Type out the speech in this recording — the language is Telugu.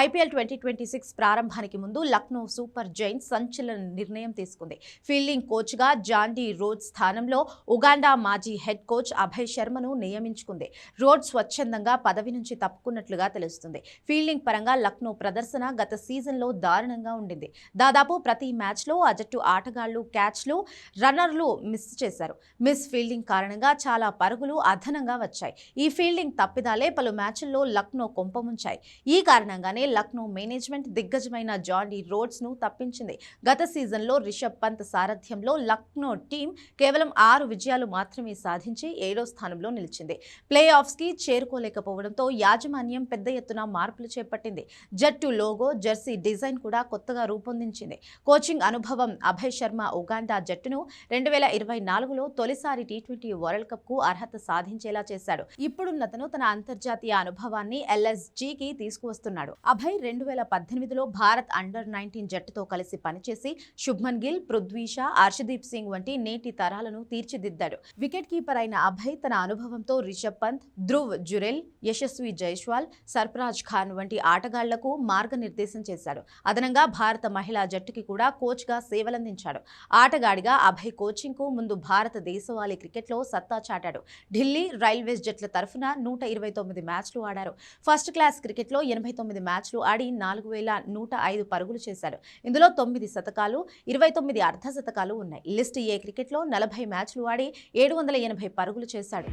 ఐపీఎల్ 2026 ప్రారంభానికి ముందు లక్నో సూపర్ జైంట్స్ సంచలన నిర్ణయం తీసుకుంది. ఫీల్డింగ్ కోచ్గా జాండీ రోడ్స్ స్థానంలో ఉగాండా మాజీ హెడ్ కోచ్ అభయ్ శర్మను నియమించుకుంది. రోడ్స్ స్వచ్ఛందంగా పదవి నుంచి తప్పుకున్నట్లుగా తెలుస్తుంది. ఫీల్డింగ్ పరంగా లక్నో ప్రదర్శన గత సీజన్లో దారుణంగా ఉండింది. దాదాపు ప్రతి మ్యాచ్లో ఆ జట్టు ఆటగాళ్లు క్యాచ్లు, రన్నర్లు మిస్ చేశారు. మిస్ ఫీల్డింగ్ కారణంగా చాలా పరుగులు అదనంగా వచ్చాయి. ఈ ఫీల్డింగ్ తప్పిదాలే పలు మ్యాచ్ల్లో లక్నో కొంపముంచాయి. ఈ కారణంగానే లక్నో మేనేజ్మెంట్ దిగ్గజమైన జాండీ రోడ్స్ ను తప్పించింది. గత సీజన్లో రిషబ్ పంత్ సారథ్యంలో లక్నో టీం కేవలం 6 విజయాలు మాత్రమే సాధించి 7వ స్థానంలో నిలిచింది. ప్లే ఆఫ్స్ కి చేరుకోలేకపోవడంతో యాజమాన్యం పెద్ద ఎత్తున మార్పులు చేపట్టింది. జట్టు లోగో, జెర్సీ డిజైన్ కూడా కొత్తగా రూపొందించింది. కోచింగ్ అనుభవం అభయ్ శర్మ ఉగాండా జట్టును 2024లో తొలిసారి టీ20 వరల్డ్ కప్ కు అర్హత సాధించేలా చేశాడు. ఇప్పుడున్నతను తన అంతర్జాతీయ అనుభవాన్ని ఎల్ఎస్జీకి తీసుకువస్తున్నాడు. అభయ్ 2018లో భారత్ అండర్-19 జట్టుతో కలిసి పనిచేసి శుభ్మన్ గిల్, పృథ్వీ షా, హర్షదీప్ సింగ్ వంటి నేటి తరాలను తీర్చిదిద్దాడు. వికెట్ కీపర్ అయిన అభయ్ తన అనుభవంతో రిషబ్ పంత్, ధ్రువ్ జురెల్, యశస్వి జైస్వాల్, సర్ఫరాజ్ ఖాన్ వంటి ఆటగాళ్లకు మార్గనిర్దేశం చేశాడు. అదనంగా భారత మహిళా జట్టుకి కూడా కోచ్గా సేవలందించాడు. ఆటగాడిగా అభయ్ కోచింగ్ కు ముందు భారత దేశవాళీ క్రికెట్లో సత్తా చాటాడు. ఢిల్లీ, రైల్వేస్ జట్ల తరఫున 129 మ్యాచ్లు ఆడారు. ఫస్ట్ క్లాస్ క్రికెట్లో 89 మ్యాచ్లు ఆడి 4105 పరుగులు చేశాడు. ఇందులో 9 శతకాలు, 29 అర్ధ శతకాలు ఉన్నాయి. లిస్ట్ ఏ క్రికెట్లో 40 మ్యాచ్లు ఆడి 780 పరుగులు చేశాడు.